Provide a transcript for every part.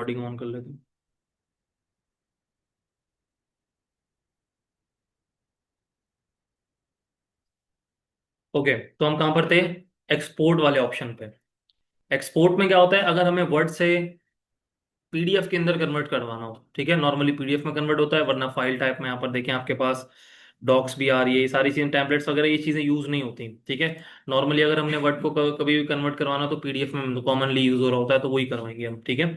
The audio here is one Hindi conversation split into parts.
रिकॉर्डिंग ऑन कर लेते हैं। ओके, तो हम कहाँ पर थे? एक्सपोर्ट वाले ऑप्शन पे। एक्सपोर्ट में क्या होता है, अगर हमें वर्ड से पीडीएफ के अंदर कन्वर्ट करवाना हो, ठीक है, नॉर्मली पीडीएफ में कन्वर्ट होता है, वरना फाइल टाइप में यहाँ पर देखें आपके पास डॉक्स भी आ रही है, ये सारी चीजें, टैबलेट्स वगैरह, ये चीजें यूज नहीं होती, ठीक है। नॉर्मली अगर हमने वर्ड को कभी भी कन्वर्ट करवाना तो पीडीएफ में कॉमनली यूज हो रहा होता है, तो वही करवाएंगे हम, ठीक है।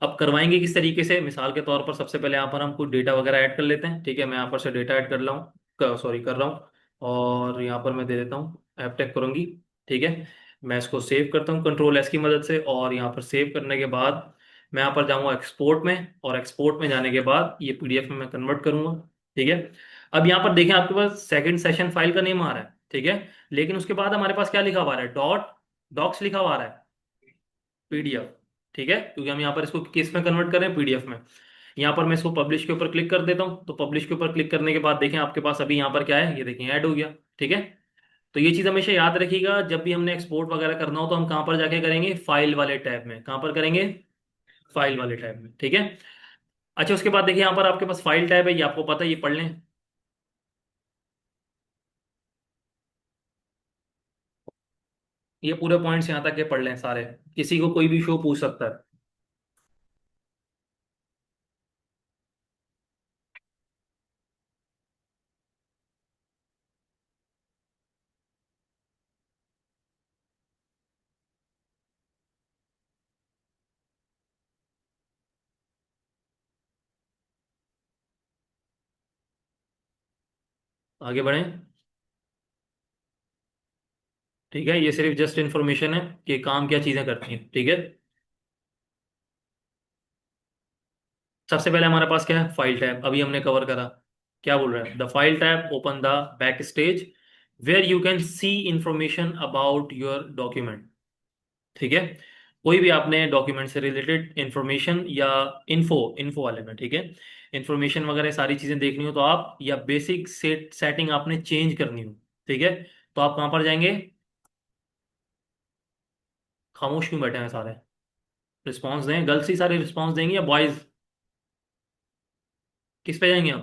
अब करवाएंगे किस तरीके से, मिसाल के तौर पर सबसे पहले यहाँ पर हम कुछ डेटा वगैरह ऐड कर लेते हैं, ठीक है। मैं यहाँ पर से डेटा ऐड कर रहा हूँ, सॉरी कर रहा हूँ, और यहाँ पर मैं दे देता हूँ एपटेक करूंगी, ठीक है। मैं इसको सेव करता हूँ कंट्रोल एस की मदद से, और यहाँ पर सेव करने के बाद मैं यहाँ पर जाऊंगा एक्सपोर्ट में, और एक्सपोर्ट में जाने के बाद ये पीडीएफ में मैं कन्वर्ट करूंगा, ठीक है। अब यहाँ पर देखें आपके पास सेकंड सेशन फाइल का नेम आ रहा है, ठीक है। लेकिन उसके बाद हमारे पास क्या लिखा हुआ है, डॉट डॉक्स लिखा हुआ है, पीडीएफ, ठीक है, क्योंकि हम यहाँ पर इसको किस में कन्वर्ट कर रहे हैं, पीडीएफ में। यहाँ पर मैं इसको पब्लिश के ऊपर क्लिक कर देता हूँ, तो पब्लिश के ऊपर क्लिक करने के बाद देखें आपके पास अभी यहाँ पर क्या है, ये देखें ऐड हो गया, ठीक है। तो ये चीज़ हमेशा याद रखिएगा, जब भी हमने एक्सपोर्ट वगैरह करना हो तो हम कहाँ पर जाके करेंगे, फाइल वाले टैब में, कहाँ पर करेंगे, फाइल वाले टैब में, ठीक है। अच्छा, उसके बाद देखिए यहाँ पर आपके पास फाइल टैब है, ये आपको पता है, ये पढ़ लें। ये पूरे पॉइंट्स यहाँ तक के पढ़ लें सारे, किसी को कोई भी शो पूछ सकता है। आगे बढ़ें, ठीक है। ये सिर्फ जस्ट इन्फॉर्मेशन है कि काम क्या चीज़ें करती हैं, ठीक है। सबसे पहले हमारे पास क्या है, फाइल टैब, अभी हमने कवर करा। क्या बोल रहा है, the file tab open the back stage where you can see information about your document, ठीक है। कोई भी आपने डॉक्यूमेंट से रिलेटेड इंफॉर्मेशन या इन्फो इन्फो वाले में, ठीक है, इंफॉर्मेशन वगैरह सारी चीजें देखनी हो तो आप, या बेसिक सेटिंग आपने चेंज करनी हो, ठीक है, तो आप कहाँ पर जाएंगे। खामोश क्यों बैठे हैं सारे, रिस्पॉन्स दें, गर्ल्स ही सारे रिस्पॉन्स देंगे या बॉयज, किस पे जाएंगे हम,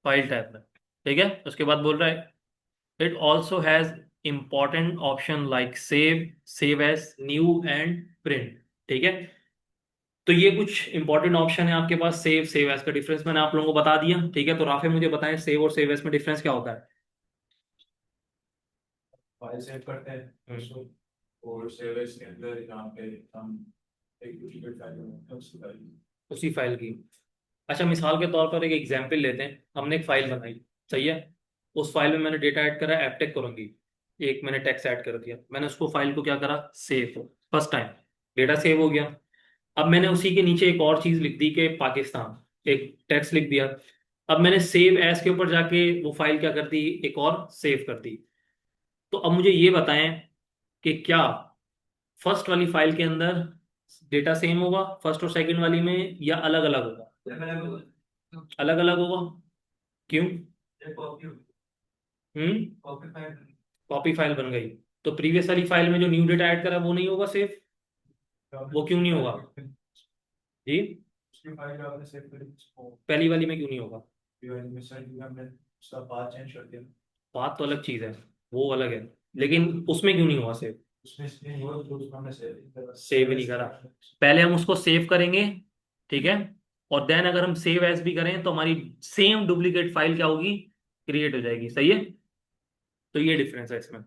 फाइल टैब में, ठीक है। उसके बाद बोल रहा है it also has important option like save, save as, new and print, ठीक है। तो ये कुछ इंपॉर्टेंट ऑप्शन है आपके पास, सेव, सेव एज का डिफरेंस मैंने आप लोगों को बता दिया, ठीक है। तो राफे मुझे बताएं, सेव और सेव एज में डिफरेंस क्या होता है। फाइल सेव करते हैं उसको, और सेव एज के अंदर यहाँ पे हम एक डुप्लीकेट फाइल बनाते हैं उसको फाइल। उसी फाइल की। अच्छा, मिसाल के तौर पर एक एग्जाम्पल लेते हैं, हमने एक फाइल बनाई, सही है। उस फाइल में मैंने डेटा ऐड करा, एपटेक करूंगी, एक मैंने टेक्स्ट ऐड कर दिया, मैंने उसको फाइल को क्या करा, save, first time data save हो गया। अब मैंने उसी के नीचे एक और चीज लिख दी कि पाकिस्तान, एक टेक्स्ट लिख दिया। अब मैंने सेव एज के ऊपर जाके वो फाइल क्या कर दी, एक और सेव कर दी। तो अब मुझे ये बताएं कि क्या फर्स्ट वाली फाइल के अंदर डेटा सेम होगा फर्स्ट और सेकंड वाली में, या अलग अलग होगा, अलग अलग होगा, क्यों। हम्म, कॉपी फाइल बन गई, तो प्रीवियस वाली फाइल में जो न्यू डेटा ऐड करा वो नहीं होगा सेफ, वो क्यों नहीं होगा जी, उसकी फाइल आपने सेव करी उसको, पहली वाली में क्यों नहीं होगा। में सर हमने उसका पाथ चेंज कर दिया। बात तो अलग चीज है, वो अलग है, लेकिन उसमें क्यों नहीं हुआ सेव, उसमें स्क्रीन वो तो उसको हमने सेव करा, सेव ही नहीं करा। पहले हम उसको सेव करेंगे, ठीक है, और देन अगर हम सेव एज भी करें तो हमारी सेम डुप्लीकेट फाइल क्या होगी, क्रिएट हो जाएगी, सही है। तो ये डिफरेंस है इसमें।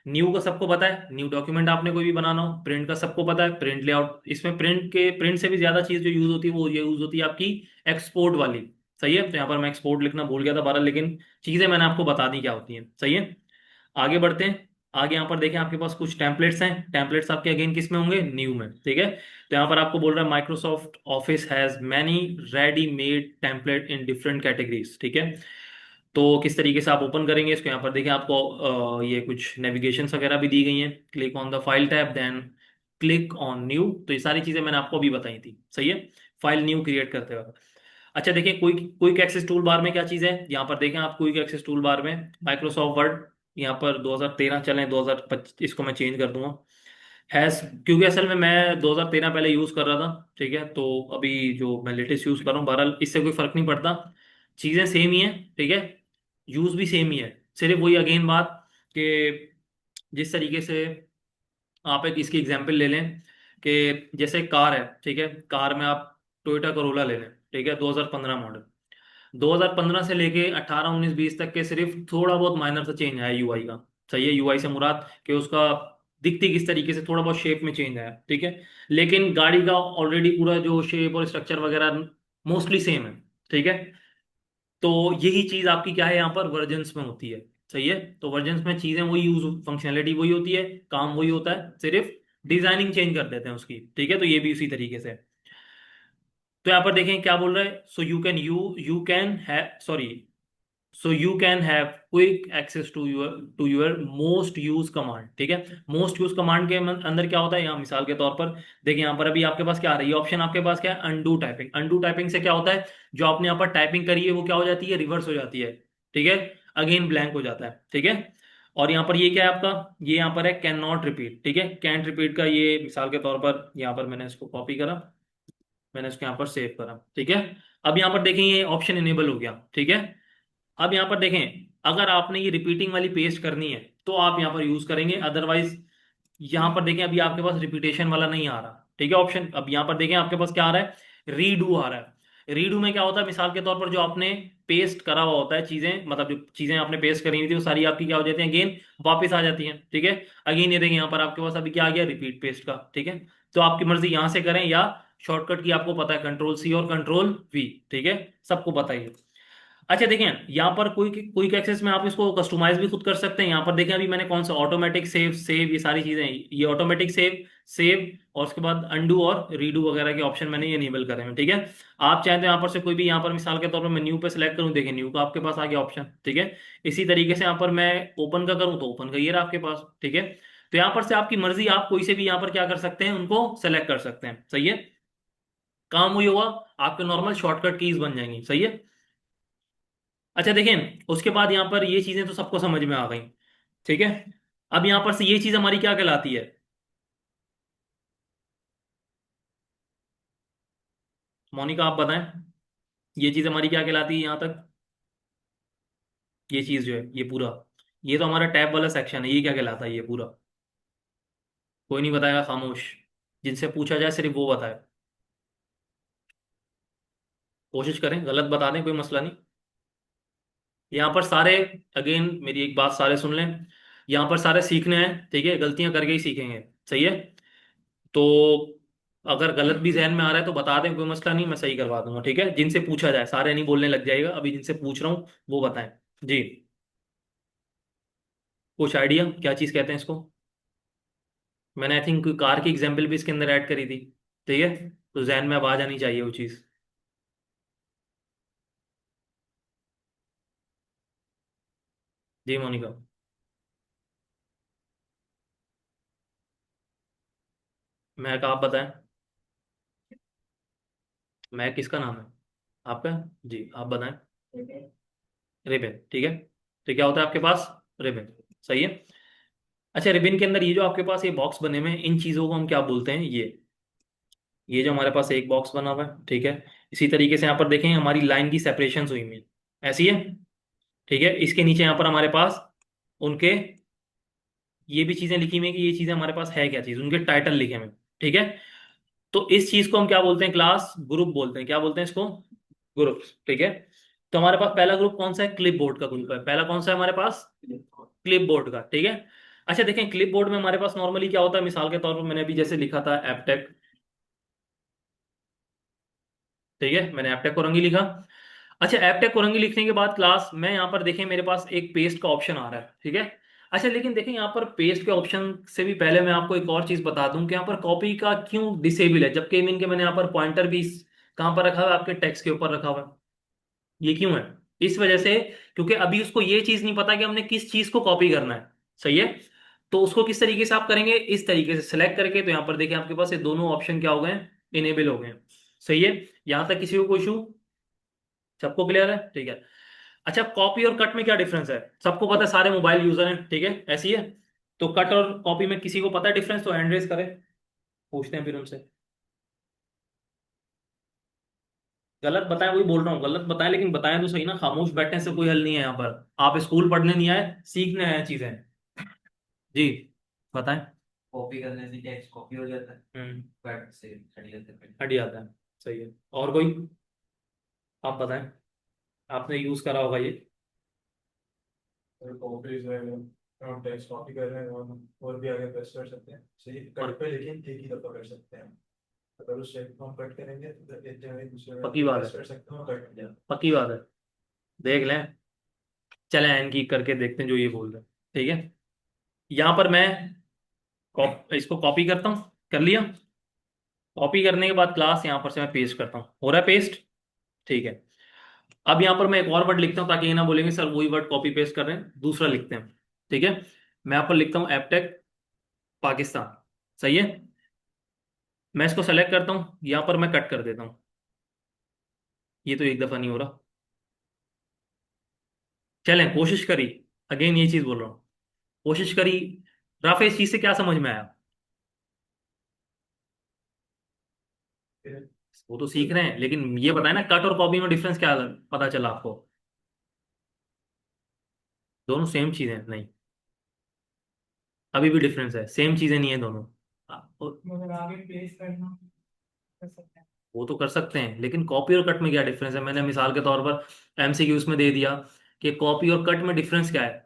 न्यू का सबको पता है, न्यू डॉक्यूमेंट आपने कोई भी बनाना हो, प्रिंट का सबको पता है, प्रिंट लेआउट, इसमें प्रिंट से भी ज्यादा चीज जो यूज होती है वो ये यूज होती है आपकी एक्सपोर्ट वाली, सही है। तो यहाँ पर मैं एक्सपोर्ट लिखना भूल गया था बारह, लेकिन चीजें मैंने आपको बता दी क्या होती हैं, सही है। आगे बढ़ते हैं। आगे यहाँ पर देखें आपके पास कुछ टेम्पलेट्स हैं, टेम्पलेट्स आपके अगेन किस में होंगे, न्यू में, ठीक है। तो यहाँ पर आपको बोल रहा है Microsoft office has many ready made template in different categories, ठीक है। तो किस तरीके से आप ओपन करेंगे इसको, यहाँ पर देखिए आपको ये कुछ नेविगेशंस वगैरह भी दी गई हैं, click on the file tab, then click on new, तो ये सारी चीजें मैंने आपको अभी बताई थी, सही है, फाइल न्यू क्रिएट करते वक्त। अच्छा देखिए, quick quick access tool bar में क्या चीज़ है, यहाँ पर देखें आप, क्विक एक्सेस टूल बार में माइक्रोसॉफ्ट वर्ड, यहाँ पर 2013 चलें, 2025 इसको मैं चेंज कर दूंगा, हैज, क्योंकि असल में मैं 2013 पहले यूज कर रहा था, ठीक है, तो अभी जो मैं लेटेस्ट यूज कर रहा हूँ, बहरहाल इससे कोई फर्क नहीं पड़ता, चीजें सेम ही है, ठीक है, यूज भी सेम ही है। सिर्फ वही अगेन बात कि जिस तरीके से आप एक इसकी एग्जांपल ले लें कि जैसे कार है, ठीक है, कार में आप टोयोटा करोला ले लें, ठीक है, 2015 मॉडल, 2015 से लेके 18 19 20 तक के सिर्फ थोड़ा बहुत माइनर सा चेंज आया यूआई का। सही है, यूआई से मुराद कि उसका दिखती किस तरीके से, थोड़ा बहुत शेप में चेंज आया, ठीक है, लेकिन गाड़ी का ऑलरेडी पूरा जो शेप और स्ट्रक्चर वगैरह मोस्टली सेम है, ठीक है। तो यही चीज आपकी क्या है यहाँ पर वर्जन्स में होती है। सही है, तो वर्जन्स में चीजें वही यूज, फंक्शनैलिटी वही होती है, काम वही होता है, सिर्फ डिजाइनिंग चेंज कर देते हैं उसकी, ठीक है, तो ये भी उसी तरीके से है। तो यहाँ पर देखें क्या बोल रहा है, so you can have, sorry, so you can have quick access to your most use command, ठीक है। मोस्ट यूज कमांड के अंदर क्या होता है, यहाँ मिसाल के तौर पर देखिए, यहाँ पर अभी आपके पास क्या आ रही है ऑप्शन, आपके पास क्या है, अनडू टाइपिंग। अनडू टाइपिंग से क्या होता है, जो आपने यहाँ पर टाइपिंग करी है वो क्या हो जाती है, रिवर्स हो जाती है, ठीक है, अगेन ब्लैंक हो जाता है, ठीक है। और यहाँ पर ये क्या है आपका, ये यहाँ पर है कैन नॉट रिपीट, ठीक है, कैंट रिपीट का ये मिसाल के तौर पर यहाँ पर मैंने इसको कॉपी करा, मैंने इसको यहाँ पर सेव करा, ठीक है। अब यहाँ पर देखें ये ऑप्शन इनेबल हो गया, ठीक है। अब यहाँ पर देखें, अगर आपने ये रिपीटिंग वाली पेस्ट करनी है तो आप यहाँ पर यूज करेंगे, अदरवाइज यहाँ पर देखें अभी आपके पास रिपीटेशन वाला नहीं आ रहा, ठीक है ऑप्शन। अब यहाँ पर देखें आपके पास क्या आ रहा है, रीडू आ रहा है। रीडू में क्या होता है, मिसाल के तौर पर जो आपने पेस्ट करा हुआ होता है चीजें, मतलब जो चीजें आपने पेस्ट करी हुई थी वो सारी आपकी क्या हो जाती हैं, अगेन वापस आ जाती हैं, ठीक है। अगेन ये देखें यहाँ पर आपके पास अभी क्या आ गया, रिपीट पेस्ट का, ठीक है। तो आपकी मर्जी यहाँ से करें या शॉर्टकट की आपको पता है, कंट्रोल सी और कंट्रोल वी, ठीक है, सबको पता ही है। अच्छा देखें, यहाँ पर कोई क्विक एक्सेस में आप इसको कस्टमाइज भी खुद कर सकते हैं। यहाँ पर देखें अभी मैंने कौन सा ऑटोमेटिक सेव, सेव ये सारी चीजें, ये ऑटोमेटिक सेव, सेव और उसके बाद अंडू और रीडू वगैरह के ऑप्शन मैंने ये इनेबल करे हैं, ठीक है। आप चाहें तो यहाँ पर से कोई भी, यहाँ पर मिसाल के तौर पर मैं न्यू पे सिलेक्ट करूँ, देखें न्यू का आपके पास आ गया ऑप्शन, ठीक है। इसी तरीके से यहाँ पर मैं ओपन का करूँ तो ओपन का ये रहा आपके पास, ठीक है। तो यहाँ पर से आपकी मर्जी, आप कोई से भी यहाँ पर क्या कर सकते हैं, उनको सेलेक्ट कर सकते हैं, सही है। काम हुई होगा, आपके नॉर्मल शॉर्टकट कीज बन जाएंगी, सही है। अच्छा देखें, उसके बाद यहाँ पर ये चीजें तो सबको समझ में आ गई, ठीक है। अब यहाँ पर से ये चीज हमारी क्या कहलाती है, मोनिका आप बताएं, ये चीज हमारी क्या कहलाती है यहाँ तक, ये चीज जो है ये पूरा, ये तो हमारा टैब वाला सेक्शन है, ये क्या कहलाता है ये पूरा, कोई नहीं बताएगा, खामोश, जिनसे पूछा जाए सिर्फ वो बताए, कोशिश करें गलत बता दें, कोई मसला नहीं। यहाँ पर सारे, अगेन मेरी एक बात सारे सुन लें, यहाँ पर सारे सीखने हैं, ठीक है, गलतियां करके ही सीखेंगे, सही है। तो अगर गलत भी जहन में आ रहा है तो बता दें, कोई मसला नहीं, मैं सही करवा दूंगा, ठीक है, जिनसे पूछा जाए, सारे नहीं बोलने लग जाएगा, अभी जिनसे पूछ रहा हूँ वो बताएं। जी, कुछ आइडिया क्या चीज़ कहते हैं इसको, मैंने आई थिंक कार की एग्जाम्पल भी इसके अंदर ऐड करी थी, ठीक है, तो जहन में अब आ जानी चाहिए वो चीज़। जी मोनिका, मैं कहा आप बताएं, मैं किसका नाम है, आपका, जी आप बताएं। रिबन, ठीक है, तो क्या होता है आपके पास, रिबन, सही है। अच्छा, रिबन के अंदर ये जो आपके पास ये बॉक्स बने हुए हैं, इन चीज़ों को हम क्या बोलते हैं, ये जो हमारे पास एक बॉक्स बना हुआ है, ठीक है। इसी तरीके से यहाँ पर देखें हमारी लाइन की सेपरेशन हुई हुई है, ऐसी है, ठीक है। इसके नीचे यहाँ पर हमारे पास उनके ये भी चीजें लिखी हुई है कि ये चीजें हमारे पास है क्या चीज, उनके टाइटल लिखे हुए हैं, ठीक है। तो इस चीज को हम क्या बोलते हैं, क्लास ग्रुप बोलते हैं, क्या बोलते हैं इसको, ग्रुप, ठीक है। तो हमारे पास पहला ग्रुप कौन सा है, क्लिप बोर्ड का ग्रुप है, पहला कौन सा है हमारे पास, क्लिप बोर्ड का, ठीक है। अच्छा देखें, क्लिप बोर्ड में हमारे पास नॉर्मली क्या होता है, मिसाल के तौर पर मैंने अभी जैसे लिखा था एपटेक, ठीक है, मैंने एपटेक को रंगी लिखा। अच्छा, एपटेक को रंगी लिखने के बाद क्लास में यहाँ पर देखें मेरे पास एक पेस्ट का ऑप्शन आ रहा है, ठीक है। अच्छा लेकिन देखें यहाँ पर पेस्ट के ऑप्शन से भी पहले मैं आपको एक और चीज बता दूं कि यहाँ पर कॉपी का क्यों डिसेबल है, जबकि मीन के मैंने यहाँ पर पॉइंटर भी कहाँ पर रखा हुआ है, आपके टेक्स्ट के ऊपर रखा हुआ है, ये क्यों है, इस वजह से, क्योंकि अभी उसको ये चीज नहीं पता कि हमने किस चीज को कॉपी करना है, सही है। तो उसको किस तरीके से आप करेंगे, इस तरीके से सिलेक्ट करके, तो यहाँ पर देखिए आपके पास ये दोनों ऑप्शन क्या हो गए, इनेबल हो गए हैं, सही है। यहां तक किसी को कोई इशू, सबको क्लियर है, ठीक है। अच्छा, कॉपी और कट में क्या डिफरेंस है, सबको पता है, सारे मोबाइल यूजर हैं, ठीक है, ऐसी है। तो कट और कॉपी में किसी को पता है डिफरेंस तो हैंड रेज करे, पूछते हैं फिर उनसे। गलत बताएं, वही बोल रहा हूँ, गलत बताएं लेकिन बताएं तो सही ना, खामोश बैठने से कोई हल नहीं है यहाँ पर। आप स्कूल पढ़ने नहीं आए, सीखने आए चीजें। जी बताएं। कॉपी करने से टेक्स्ट कॉपी हो जाता है, हम्म। बट से हट जाता है। हट जाता है। सही है। और कोई, आप बताएं, आपने यूज करा होगा ये। कॉपी जो है हम टेक्स्ट कॉपी कर रहे हैं और भी आगे प्रेस कर सकते हैं, सही और कट पे, लेकिन एक ही दफा कर सकते हैं। अगर उस शेप को हम कट करेंगे तो एक जगह दूसरे में पक्की बात है। प्रेस कर सकते हैं और कट हो जाए। पक्की बात है। देख लें, चले इनकी करके देखते हैं जो ये बोल रहे हैं। ठीक है, यहाँ पर मैं इसको कॉपी करता हूँ, कर लिया। कॉपी करने के बाद क्लास यहाँ पर से मैं पेस्ट करता हूँ, हो रहा है पेस्ट। ठीक है। अब यहाँ पर मैं एक और वर्ड लिखता हूँ ताकि ये ना बोलेंगे सर वही वर्ड कॉपी पेस्ट कर रहे हैं, दूसरा लिखते हैं। ठीक है, मैं यहाँ पर लिखता हूँ एपटेक पाकिस्तान। सही है। मैं इसको सेलेक्ट करता हूँ, यहाँ पर मैं कट कर देता हूँ। ये तो एक दफा नहीं हो रहा। चलें, कोशिश करी, अगेन ये चीज बोल रहा हूँ, कोशिश करी। राफे, इस चीज से क्या समझ में आया? फिर वो तो सीख रहे हैं, लेकिन ये बताए ना कट और कॉपी में डिफरेंस क्या पता चला आपको? दोनों सेम चीजें नहीं, अभी भी डिफरेंस है, सेम चीजें नहीं है दोनों। मगर आगे पेस्ट करना कर सकते हैं। वो तो कर सकते हैं, लेकिन कॉपी और कट में क्या डिफरेंस है? मैंने मिसाल के तौर पर एमसीक्यूज में दे दिया कि कॉपी और कट में डिफरेंस क्या है।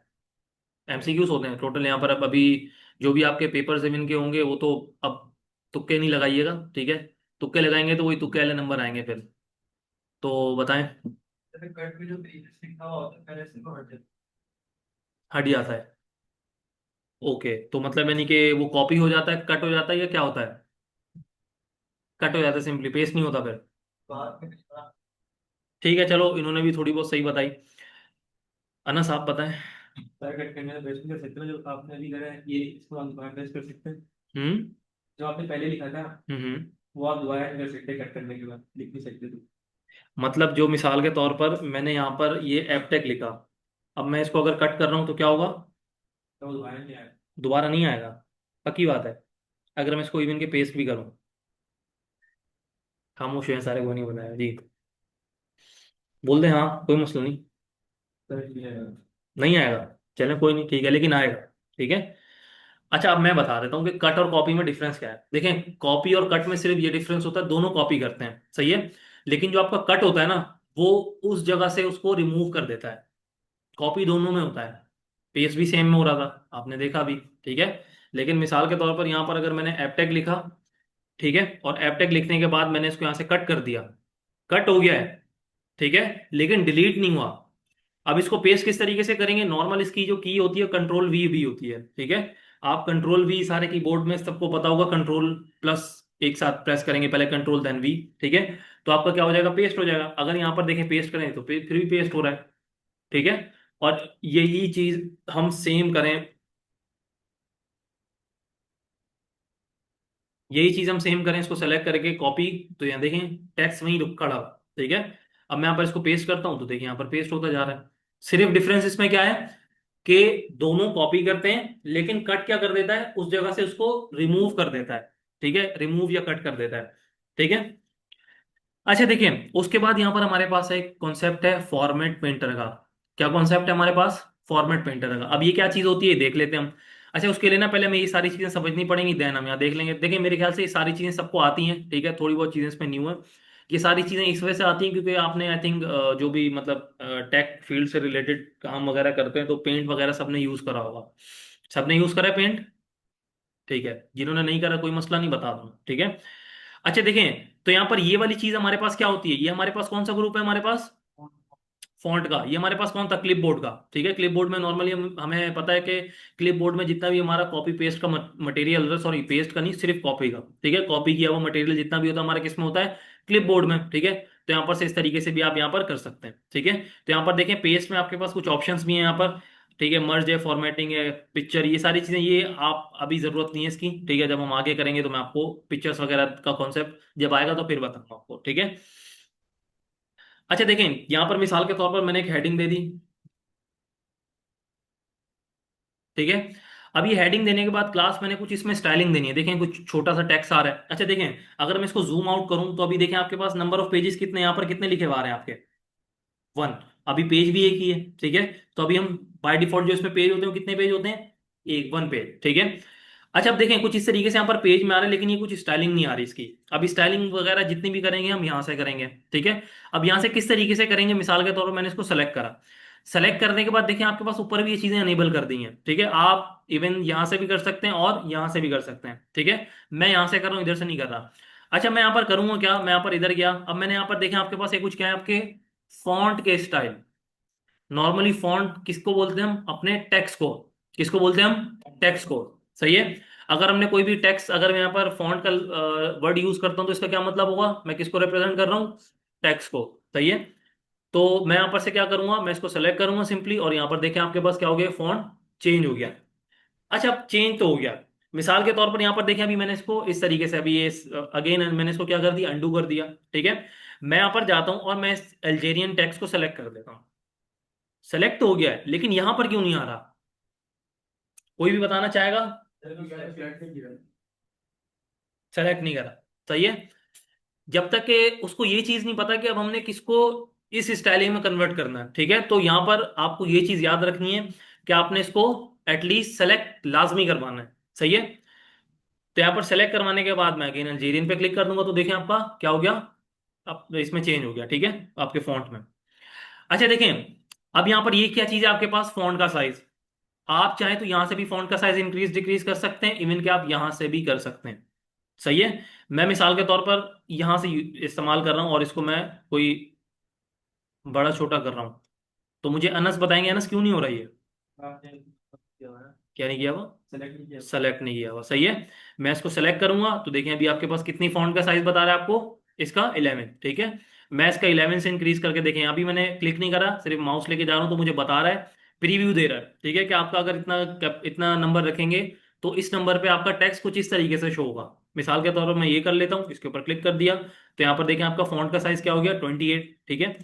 एमसीक्यूज होते हैं टोटल यहाँ पर। अब अभी जो भी आपके पेपर जमीन के होंगे वो तो अब तुक्के नहीं लगाइएगा, ठीक है? तुक्के लगाएंगे तो वही तुक्के वाले नंबर आएंगे फिर। तो बताएं। जैसे कट में जो प्रीवियस लिखा हुआ होता है पहले से वो हट जाता हट जाता है। ओके, तो मतलब यानी कि वो कॉपी हो जाता है, कट हो जाता है, या क्या होता है? कट हो जाता है, सिंपली पेस्ट नहीं होता फिर। है। बाद में थोड़ा ठीक है, चलो इन्होंने भी थोड़ी बहुत सही बताई। अनस आप बताएं। सर कट करने का पेस्ट नहीं कर सकते ना, जो आपने अभी करा है ये इसको हम दोबारा पेस्ट कर सकते हैं। हम्म। जो आपने पहले लिखा था हम्म। वो आप दोबारा नहीं कर सकते, कट करने के बाद लिख नहीं सकते तो। मतलब जो मिसाल के तौर पर मैंने यहाँ पर ये एपटेक लिखा, अब मैं इसको अगर कट कर रहा हूँ तो क्या होगा? तो वो दोबारा नहीं आया। दोबारा नहीं आएगा। पक्की बात है। अगर मैं इसको इवन के पेस्ट भी करूँ, खामोश हैं सारे, को नहीं बताया जी। बोल दे हाँ, कोई मसला नहीं। सर ये नहीं आएगा, चलें कोई नहीं, ठीक है, लेकिन आएगा। ठीक है। अच्छा, अब मैं बता देता हूँ कि कट और कॉपी में डिफरेंस क्या है। देखें, कॉपी और कट में सिर्फ ये डिफरेंस होता है, दोनों कॉपी करते हैं, सही है। लेकिन जो आपका कट होता है ना, वो उस जगह से उसको रिमूव कर देता है। कॉपी दोनों में होता है, पेज भी सेम में हो रहा था, आपने देखा भी। ठीक है। लेकिन मिसाल के तौर पर यहाँ पर अगर मैंने एपटेक लिखा, ठीक है, और एपटेक लिखने के बाद मैंने इसको यहाँ से कट कर दिया, कट हो गया है, ठीक है, लेकिन डिलीट नहीं हुआ। अब इसको पेस्ट किस तरीके से करेंगे? नॉर्मल इसकी जो की होती है कंट्रोल वी भी होती है, ठीक है। आप कंट्रोल वी सारे कीबोर्ड में सबको पता होगा, कंट्रोल प्लस एक साथ प्रेस करेंगे, पहले कंट्रोल देन वी, ठीक है। तो आपका क्या हो जाएगा? पेस्ट हो जाएगा। अगर यहाँ पर देखें पेस्ट करें तो फिर भी पेस्ट हो रहा है, ठीक है। और यही चीज हम सेम करें, यही चीज हम सेम करें, इसको सेलेक्ट करके कॉपी, तो यहाँ देखें टेक्स्ट वहीं रुक खड़ा, ठीक है। अब मैं यहाँ पर इसको पेस्ट करता हूँ तो देखिए यहाँ पर पेस्ट होता जा रहा है। सिर्फ डिफरेंस इसमें क्या है कि दोनों कॉपी करते हैं, लेकिन कट क्या कर देता है, उस जगह से उसको रिमूव कर देता है, ठीक है, रिमूव या कट कर देता है, ठीक है। अच्छा देखिए, उसके बाद यहाँ पर हमारे पास एक कॉन्सेप्ट है फॉर्मेट पेंटर का। क्या कॉन्सेप्ट है हमारे पास? फॉर्मेट पेंटर का। अब ये क्या चीज होती है देख लेते हैं हम। अच्छा, उसके लिए ना पहले हमें ये सारी चीजें समझनी पड़ेंगी, देन हम यहाँ देख लेंगे। देखिए मेरे ख्याल से ये सारी चीजें सबको आती हैं, ठीक है, थोड़ी बहुत चीजें इसमें न्यू है। ये सारी चीजें इस वजह से आती हैं क्योंकि आपने आई थिंक जो भी मतलब टेक फील्ड से रिलेटेड काम वगैरह करते हैं तो पेंट वगैरह सबने यूज करा होगा। सबने यूज करा है पेंट, ठीक है। जिन्होंने नहीं करा कोई मसला नहीं, बता दूं, ठीक है। अच्छा देखें, तो यहाँ पर ये वाली चीज हमारे पास क्या होती है? ये हमारे पास कौन सा ग्रुप है हमारे पास? फॉन्ट का। ये हमारे पास कौन था? क्लिपबोर्ड का, ठीक है। क्लिपबोर्ड में नॉर्मली हमें पता है कि क्लिपबोर्ड में जितना भी हमारा कॉपी पेस्ट का मटेरियल, सॉरी पेस्ट का नहीं, सिर्फ कॉपी का, ठीक है, कॉपी किया हुआ मटेरियल जितना भी होता है हमारा किस में होता है? क्लिपबोर्ड में, ठीक है। तो यहाँ पर से इस तरीके से भी आप यहाँ पर कर सकते हैं, ठीक है। तो यहाँ पर देखें पेस्ट में आपके पास कुछ ऑप्शंस भी हैं यहाँ पर, ठीक है, मर्ज है, फॉर्मेटिंग है, पिक्चर, ये सारी चीजें, ये आप अभी जरूरत नहीं है इसकी, ठीक है। जब हम आगे करेंगे तो मैं आपको पिक्चर्स वगैरह का कॉन्सेप्ट जब आएगा तो फिर बताऊंगा आपको, ठीक है। अच्छा देखें, यहाँ पर मिसाल के तौर पर मैंने एक हेडिंग दे दी, ठीक है। अब ये हेडिंग देने के बाद क्लास मैंने कुछ इसमें स्टाइलिंग देनी है। देखें कुछ छोटा सा टेक्स्ट आ रहा है। अच्छा देखें, अगर मैं इसको जूम आउट करूं तो अभी देखें आपके पास नंबर ऑफ पेजेस कितने, यहाँ पर कितने लिखे हुए आ रहे हैं आपके, 1। अभी पेज भी एक ही है, ठीक है। तो अभी हम बाय डिफॉल्ट जो इसमें पेज होते हैं वो कितने पेज होते हैं, एक, 1 पेज, ठीक है। अच्छा अब देखें कुछ इस तरीके से यहाँ पर पेज में आ रहा है, लेकिन ये कुछ स्टाइलिंग नहीं आ रही इसकी। अब स्टाइलिंग वगैरह जितनी भी करेंगे हम यहाँ से करेंगे, ठीक है। अब यहाँ से किस तरीके से करेंगे, मिसाल के तौर पर मैंने इसको सेलेक्ट करा। सेलेक्ट करने के बाद देखें आपके पास ऊपर भी ये चीजें अनेबल कर दी हैं, ठीक है। आप इवन यहाँ से भी कर सकते हैं और यहाँ से भी कर सकते हैं, ठीक है। मैं यहाँ से कर रहा हूँ, इधर से नहीं कर रहा। अच्छा मैं यहाँ पर करूंगा क्या, मैं यहाँ पर इधर गया, अब मैंने यहाँ पर देखें आपके पास एक कुछ क्या है, आपके फॉन्ट के स्टाइल। नॉर्मली फॉन्ट किसको बोलते हैं हम, अपने टेक्स्ट को, किसको बोलते हैं हम, टेक्स्ट को, सही है। अगर हमने कोई भी टेक्स्ट, अगर मैं यहाँ पर फॉन्ट का वर्ड यूज करता हूँ तो इसका क्या मतलब होगा, मैं किसको रिप्रेजेंट कर रहा हूँ, टेक्स्ट को, सही है। तो मैं यहाँ पर से क्या करूंगा, मैं इसको सेलेक्ट करूंगा सिंपली, और यहाँ पर देखें आपके पास क्या हो गया, फॉन्ट चेंज हो गया। अच्छा अब चेंज तो हो गया। मिसाल के तौर पर यहाँ पर देखें अभी मैंने इसको इस तरीके से, अभी ये अगेन मैंने इसको क्या कर दिया, अंडू कर दिया, ठीक है। मैं यहाँ पर जाता हूँ और मैं अल्जेरियन टेक्स्ट को सेलेक्ट कर देता हूँ। सेलेक्ट तो हो गया है, लेकिन यहां पर क्यों नहीं आ रहा, कोई भी बताना चाहेगा। चलो क्या है, फ्लैट नहीं गिरा। सेलेक्ट नहीं करा, सही है। जब तक कि उसको ये चीज नहीं पता कि अब हमने किसको इस स्टाइलिंग में कन्वर्ट करना है, ठीक है। तो यहां पर आपको ये चीज याद रखनी है कि आपने इसको एटलीस्ट सेलेक्ट लाजमी करवाना है, सही है। तो यहाँ पर सेलेक्ट करवाने के बाद मैं अगेन अल्जेरियन पे क्लिक कर दूंगा, तो देखें आपका क्या हो गया, अब इसमें चेंज हो गया, ठीक है, आपके फॉन्ट में। अच्छा देखें, अब यहाँ पर ये क्या चीज है आपके पास, फॉन्ट का साइज। आप चाहें तो यहां से भी फॉन्ट का साइज इंक्रीज डिक्रीज कर सकते हैं, इवन कि आप यहां से भी कर सकते हैं, सही है। मैं मिसाल के तौर पर यहां से इस्तेमाल कर रहा हूं और इसको मैं कोई बड़ा छोटा कर रहा हूं, तो मुझे अनस बताएंगे अनस क्यों नहीं हो रही है, आपने किया हुआ है, क्या नहीं किया हुआ, सेलेक्ट नहीं किया। सेलेक्ट नहीं किया हुआ, सही है। मैं इसको सेलेक्ट करूंगा तो देखिए अभी आपके पास कितनी फॉन्ट का साइज बता रहा है आपको, इसका 11, ठीक है। मैं इसका 11 से इंक्रीज करके देखें, अभी मैंने क्लिक नहीं करा, सिर्फ माउस लेके जा रहा हूं तो मुझे बता रहा है, प्रीव्यू दे रहा है, ठीक है, कि आपका अगर इतना इतना नंबर रखेंगे तो इस नंबर पे आपका टेक्स्ट कुछ इस तरीके से शो होगा। मिसाल के तौर पर मैं ये कर लेता हूँ, इसके ऊपर क्लिक कर दिया, तो यहाँ पर देखें आपका फॉन्ट का साइज क्या हो गया, 28, ठीक है।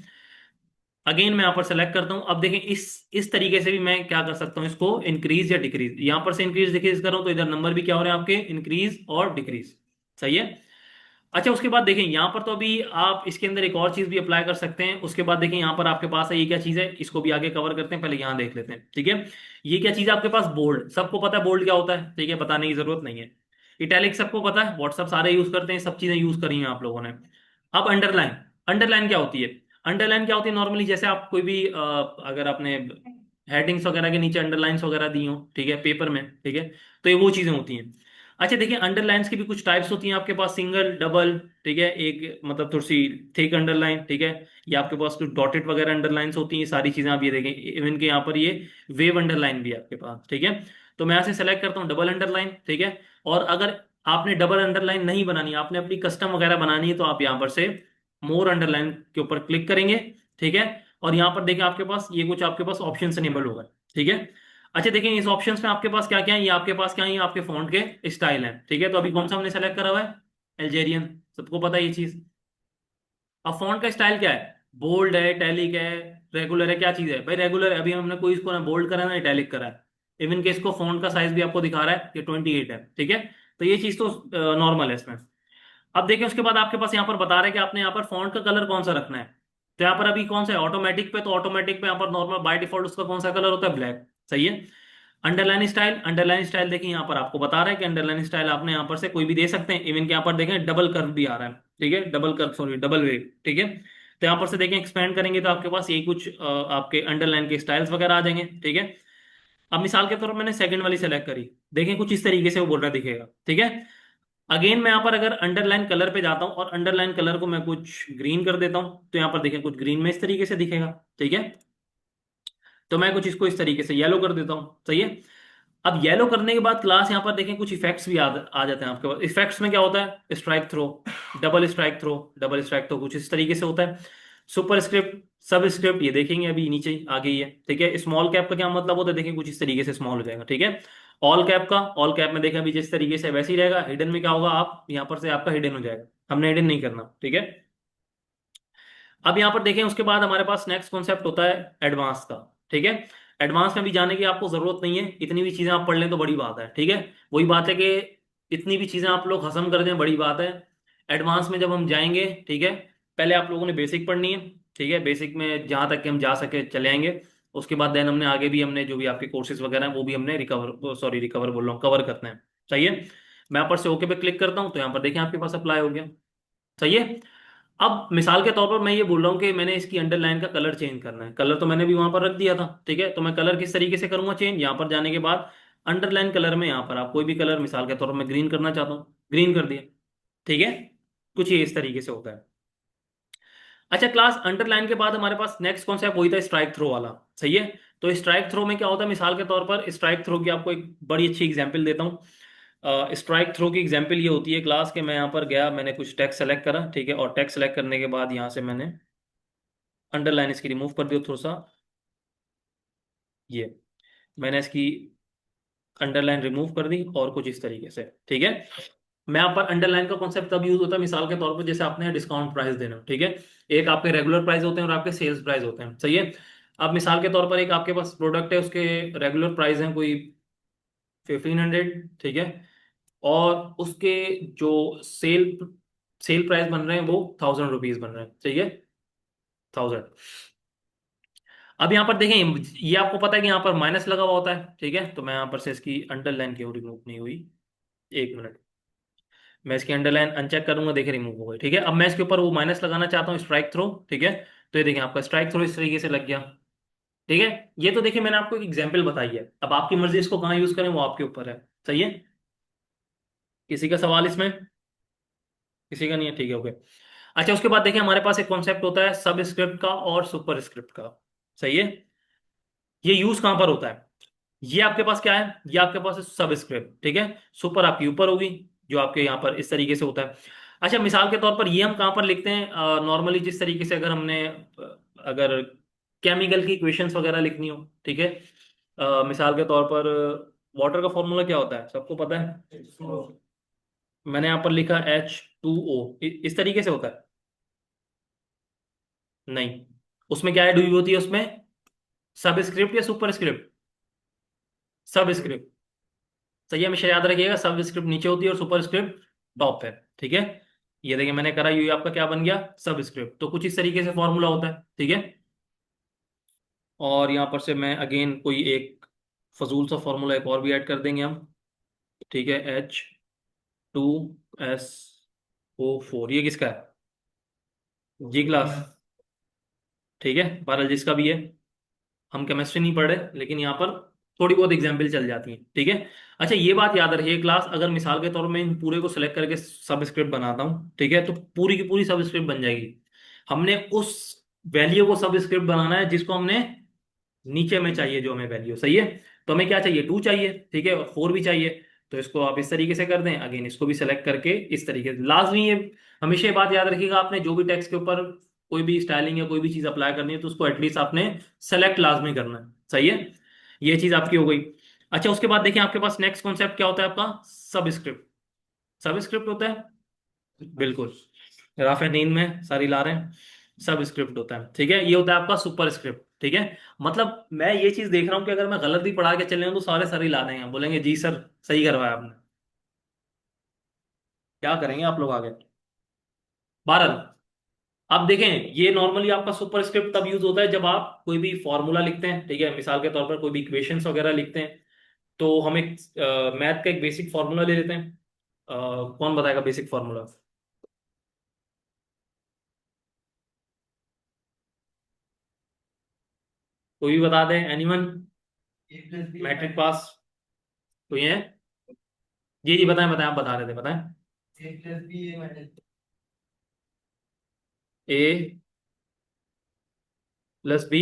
अगेन मैं यहाँ पर सेलेक्ट करता हूँ, अब देखें इस तरीके से भी मैं क्या कर सकता हूँ, इसको इंक्रीज या डिक्रीज, यहाँ पर से इंक्रीज डिक्रीज कर रहा हूँ तो इधर नंबर भी क्या हो रहे हैं आपके, इंक्रीज और डिक्रीज, सही है। अच्छा उसके बाद देखें यहाँ पर तो अभी आप इसके अंदर एक और चीज भी अप्लाई कर सकते हैं। उसके बाद देखें यहाँ पर आपके पास है, ये क्या चीज है, इसको भी आगे कवर करते हैं, पहले यहाँ देख लेते हैं, ठीक है। ये क्या चीज है आपके पास, बोल्ड, सबको पता है बोल्ड क्या होता है, ठीक है, बताने की जरूरत नहीं है। इटैलिक सबको पता है, व्हाट्सअप सारे यूज करते हैं, सब चीजें यूज करी हैं आप लोगों ने। अब अंडरलाइन, अंडरलाइन क्या होती है, अंडरलाइन क्या होती है, नॉर्मली जैसे आप कोई भी अगर आपने हेडिंग्स वगैरह के नीचे अंडरलाइंस वगैरह दी हो, ठीक है, पेपर में, ठीक है, तो ये वो चीजें होती हैं। अच्छा देखिए अंडरलाइंस की भी कुछ टाइप्स होती हैं आपके पास, सिंगल, डबल, ठीक है, एक मतलब थोड़ी सी थिक अंडरलाइन, ठीक है, या आपके पास कुछ डॉटेड वगैरह अंडरलाइंस होती हैं, ये सारी चीजें आप ये देखें, इवन के यहाँ पर ये वेव अंडरलाइन भी है आपके पास, ठीक है। तो मैं यहाँ से सेलेक्ट करता हूँ डबल अंडरलाइन, ठीक है। और अगर आपने डबल अंडरलाइन नहीं बनानी, आपने अपनी कस्टम वगैरह बनानी है, तो आप यहाँ पर से मोर अंडरलाइन के ऊपर क्लिक करेंगे, ठीक है। और यहाँ पर देखें आपके पास ये कुछ आपके पास ऑप्शन इनेबल होगा, ठीक है। अच्छा देखिए इस ऑप्शंस में आपके पास क्या क्या है, ये आपके पास क्या है, ये आपके फॉन्ट के स्टाइल हैं, ठीक है। तो अभी कौन सा हमने सेलेक्ट करा हुआ है, एल्जेरियन, सबको पता है ये चीज। अब फॉन्ट का स्टाइल क्या है, बोल्ड है, इटैलिक है, रेगुलर है, क्या चीज है भाई, रेगुलर है। अभी हमने कोई इसको ना बोल्ड करा ना इटैलिक करा है। इवन के इसको फॉन्ट का साइज भी आपको दिखा रहा है कि 28 है, ठीक है। तो ये चीज तो नॉर्मल है इसमें। अब देखिए उसके बाद आपके पास यहाँ पर बता रहे हैं कि आपने यहाँ पर फॉन्ट का कलर कौन सा रखना है। तो यहाँ पर अभी कौन सा है, ऑटोमेटिक पे, तो ऑटोमेटिक पे यहाँ पर नॉर्मल बाय डिफॉल्ट उसका कौन सा कलर होता है, ब्लैक, सही है। अंडरलाइन स्टाइल, अंडरलाइन स्टाइल देखिए यहाँ पर आपको बता रहा है कि अंडरलाइन स्टाइल आपने यहाँ पर से कोई भी दे सकते हैं, इवन कि यहाँ पर देखें डबल कर्व भी आ रहा है, ठीक है, double curve, sorry double wave, ठीक है। तो यहाँ पर से देखें एक्सपेंड करेंगे तो आपके पास यही कुछ आपके अंडरलाइन के स्टाइल्स वगैरह आ जाएंगे, ठीक है। अब मिसाल के तौर पर मैंने सेकंड वाली सेलेक्ट करी, देखें कुछ इस तरीके से वो बोल रहा दिखेगा, ठीक है। अगेन मैं यहाँ पर अगर अंडरलाइन कलर पे जाता हूँ और अंडरलाइन कलर को मैं कुछ ग्रीन कर देता हूँ, तो यहाँ पर देखें कुछ ग्रीन में इस तरीके से दिखेगा, ठीक है। तो मैं कुछ इसको इस तरीके से येलो कर देता हूँ, सही है। अब येलो करने के बाद क्लास यहाँ पर देखें कुछ इफेक्ट्स भी आ जाते हैं आपके पास। इफेक्ट्स में क्या होता है, strike through, double strike through, double strike through, कुछ इस तरीके से होता है। सुपर स्क्रिप्ट, सब स्क्रिप्ट, ये देखेंगे अभी नीचे ही आ गई है, ठीक है। स्मॉल कैप का क्या मतलब होता है, देखें कुछ इस तरीके से स्मॉल हो जाएगा, ठीक है। ऑल कैप का, ऑल कैप में देखें अभी जिस तरीके से वैसे ही रहेगा। हिडन में क्या होगा, आप यहाँ पर से आपका हिडन हो जाएगा, हमने हिडन नहीं करना, ठीक है। अब यहाँ पर देखें उसके बाद हमारे पास नेक्स्ट कॉन्सेप्ट होता है एडवांस का, ठीक है। एडवांस में भी जाने की आपको जरूरत नहीं है, इतनी भी चीजें आप पढ़ लें तो बड़ी बात है, ठीक है। वही बात है कि इतनी भी चीजें आप लोग खत्म कर दें, बड़ी बात है। एडवांस में जब हम जाएंगे, ठीक है, पहले आप लोगों ने बेसिक पढ़नी है, ठीक है, बेसिक में जहाँ तक कि हम जा सके चले आएंगे। उसके बाद देन हमने आगे भी हमने जो भी आपके कोर्सेज वगैरह हैं वो भी हमने रिकवर, सॉरी रिकवर बोल रहा हूँ, कवर करते हैं। सही है। मैं यहाँ पर से ओके पे क्लिक करता हूँ तो यहाँ पर देखें आपके पास अप्लाई हो गया। सही है। अब मिसाल के तौर पर मैं ये बोल रहा हूँ कि मैंने इसकी अंडरलाइन का कलर चेंज करना है, कलर तो मैंने भी वहां पर रख दिया था, ठीक है। तो मैं कलर किस तरीके से करूंगा चेंज, यहाँ पर जाने के बाद अंडरलाइन कलर में यहाँ पर आप कोई भी कलर, मिसाल के तौर पर मैं ग्रीन करना चाहता हूँ, ग्रीन कर दिया, ठीक है। कुछ ये इस तरीके से होता है। अच्छा क्लास, अंडरलाइन के बाद हमारे पास नेक्स्ट कॉन्सेप्ट वही था, स्ट्राइक थ्रो वाला। सही है। तो स्ट्राइक थ्रो में क्या होता है, मिसाल के तौर पर स्ट्राइक थ्रो की आपको एक बड़ी अच्छी एग्जांपल देता हूँ। स्ट्राइक थ्रो की एग्जांपल ये होती है क्लास के, मैं यहाँ पर गया, मैंने कुछ टेक्स्ट सेलेक्ट करा, ठीक है, और टेक्स्ट सेलेक्ट करने के बाद यहाँ से मैंने अंडरलाइन इसकी रिमूव कर दिया थोड़ा सा, ये मैंने इसकी अंडरलाइन रिमूव कर दी और कुछ इस तरीके से, ठीक है। मैं यहाँ पर अंडरलाइन का कॉन्सेप्ट तब यूज होता है मिसाल के तौर पर जैसे आपने डिस्काउंट प्राइस देना, ठीक है। एक आपके रेगुलर प्राइस होते हैं और आपके सेल्स प्राइस होते हैं, सही है। अब मिसाल के तौर पर एक आपके पास प्रोडक्ट है, उसके रेगुलर प्राइस हैं कोई 1500, ठीक है, और उसके जो सेल सेल प्राइस बन रहे हैं वो 1000 रुपीज बन रहे हैं, ठीक है, 1000। अब यहाँ पर देखें, ये आपको पता है कि यहाँ पर माइनस लगा हुआ होता है, ठीक है। तो मैं यहाँ पर से इसकी अंडरलाइन क्यों रिमूव नहीं हुई, एक मिनट, मैं इसकी अंडरलाइन अनचेक करूंगा, देखिए रिमूव हो गई, ठीक है। अब मैं इसके ऊपर वो माइनस लगाना चाहता हूँ, स्ट्राइक थ्रो, ठीक है। तो ये देखिए आपका स्ट्राइक थ्रो इस तरीके से लग गया, ठीक है। ये तो देखिए मैंने आपको एक एग्जाम्पल बताई है, अब आपकी मर्जी इसको कहाँ यूज करें वो आपके ऊपर है। सही है। किसी का सवाल इसमें, किसी का नहीं है, ठीक है, ओके। अच्छा उसके बाद देखिए हमारे पास एक कॉन्सेप्ट होता है सब स्क्रिप्ट का और सुपर स्क्रिप्ट का। सही है। ये यूज कहां पर होता है, ये आपके पास क्या है, ये आपके पास है सब स्क्रिप्ट, ठीक है। सुपर आपकी ऊपर होगी, जो आपके यहाँ पर इस तरीके से होता है। अच्छा मिसाल के तौर पर ये हम कहाँ पर लिखते हैं, नॉर्मली जिस तरीके से अगर हमने अगर केमिकल की इक्वेशंस वगैरह लिखनी हो, ठीक है। मिसाल के तौर पर वाटर का फॉर्मूला क्या होता है, सबको पता है। मैंने यहाँ पर लिखा H2O, इस तरीके से होता है। नहीं, उसमें क्या ऐड हुई होती है उसमें, सब स्क्रिप्ट या सुपर स्क्रिप्ट, सब स्क्रिप्ट। सही है, हमेशा याद रखिएगा, सब स्क्रिप्ट नीचे होती है और सुपर स्क्रिप्ट टॉप है, ठीक है। ये देखिए मैंने करा, ये आपका क्या बन गया, सब स्क्रिप्ट। तो कुछ इस तरीके से फॉर्मूला होता है, ठीक है। और यहाँ पर से मैं अगेन कोई एक फजूल सा फॉर्मूला एक और भी ऐड कर देंगे हम, ठीक है। H2SO4, ये किसका है, जी क्लास, ठीक है, बहरहाल जिसका भी है। हम केमिस्ट्री नहीं पढ़ रहे लेकिन यहाँ पर थोड़ी बहुत एग्जाम्पल चल जाती हैं, ठीक है। अच्छा ये बात याद रखिए क्लास, अगर मिसाल के तौर पर मैं इन पूरे को सिलेक्ट करके सब स्क्रिप्ट बनाता हूँ, ठीक है, तो पूरी की पूरी सब स्क्रिप्ट बन जाएगी। हमने उस वैल्यू को सब स्क्रिप्ट बनाना है जिसको हमने नीचे में चाहिए, जो हमें वैल्यू, सही है। तो हमें क्या चाहिए, 2 चाहिए, ठीक है, और 4 भी चाहिए। तो इसको आप इस तरीके से कर दें, अगेन इसको भी सेलेक्ट करके इस तरीके से लाजमी है। हमेशा ये बात याद रखिएगा, आपने जो भी टेक्स्ट के ऊपर कोई भी स्टाइलिंग या कोई भी चीज अप्लाई करनी है तो उसको एटलीस्ट आपने सेलेक्ट लाजमी करना है, सही है। ये चीज आपकी हो गई। अच्छा उसके बाद देखिए आपके पास नेक्स्ट कॉन्सेप्ट क्या होता है आपका, सब स्क्रिप्ट। सब स्क्रिप्ट होता है, बिल्कुल, राफे नींद में सारी ला रहे हैं। सब स्क्रिप्ट होता है, ठीक है, ये होता है आपका सुपर स्क्रिप्ट, ठीक है। मतलब मैं ये चीज देख रहा हूँ कि अगर मैं गलत भी पढ़ा के चले तो सारे सर ही ला देंगे, बोलेंगे जी सर सही करवाया आपने। क्या करेंगे आप लोग आगे। 12। अब देखें, ये नॉर्मली आपका सुपर स्क्रिप्ट तब यूज होता है जब आप कोई भी फॉर्मूला लिखते हैं, ठीक है, मिसाल के तौर पर कोई भी इक्वेशंस वगैरह लिखते हैं। तो हम एक मैथ का एक बेसिक फॉर्मूला ले लेते हैं। कौन बताएगा बेसिक फॉर्मूला, कोई भी बता दें, एनीवन, मैट्रिक पास, कोई है। जी जी बताएं बताएं, आप बता रहे थे, बताएं। ए प्लस बी,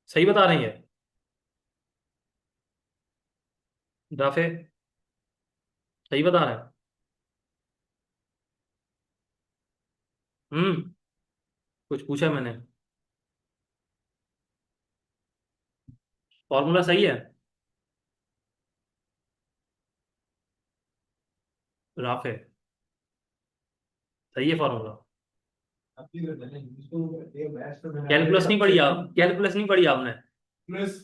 सही बता रही है राफे, सही बता रहे हैं। कुछ पूछा मैंने, फॉर्मूला सही है राफे, सही है फॉर्मूला। आप ही करते हैं इसको, ये मैथ्स तो मैंने ऑलरेडी कैलकुलस नहीं सब पढ़ी चेक आप, कैलकुलस नहीं पढ़ी आपने? Plus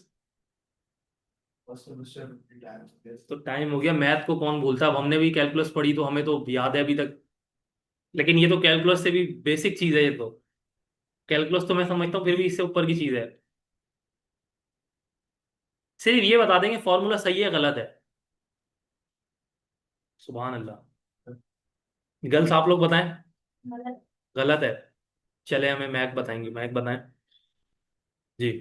first semester time yes. तो टाइम हो गया, मैथ को कौन भूलता है, अब हमने भी कैलकुलस पढ़ी तो हमें तो याद है अभी तक। लेकिन ये तो कैलकुलस से भी बेसिक चीज है ये तो। कैलकुलस तो मैं समझता हूँ फिर भी इससे ऊपर की चीज है। सिर्फ ये बता देंगे फॉर्मूला सही है गलत है। सुभान अल्लाह। गर्ल्स आप लोग बताएं। गलत है। चले हमें मैथ बताएंगे, मैथ बताएं। जी।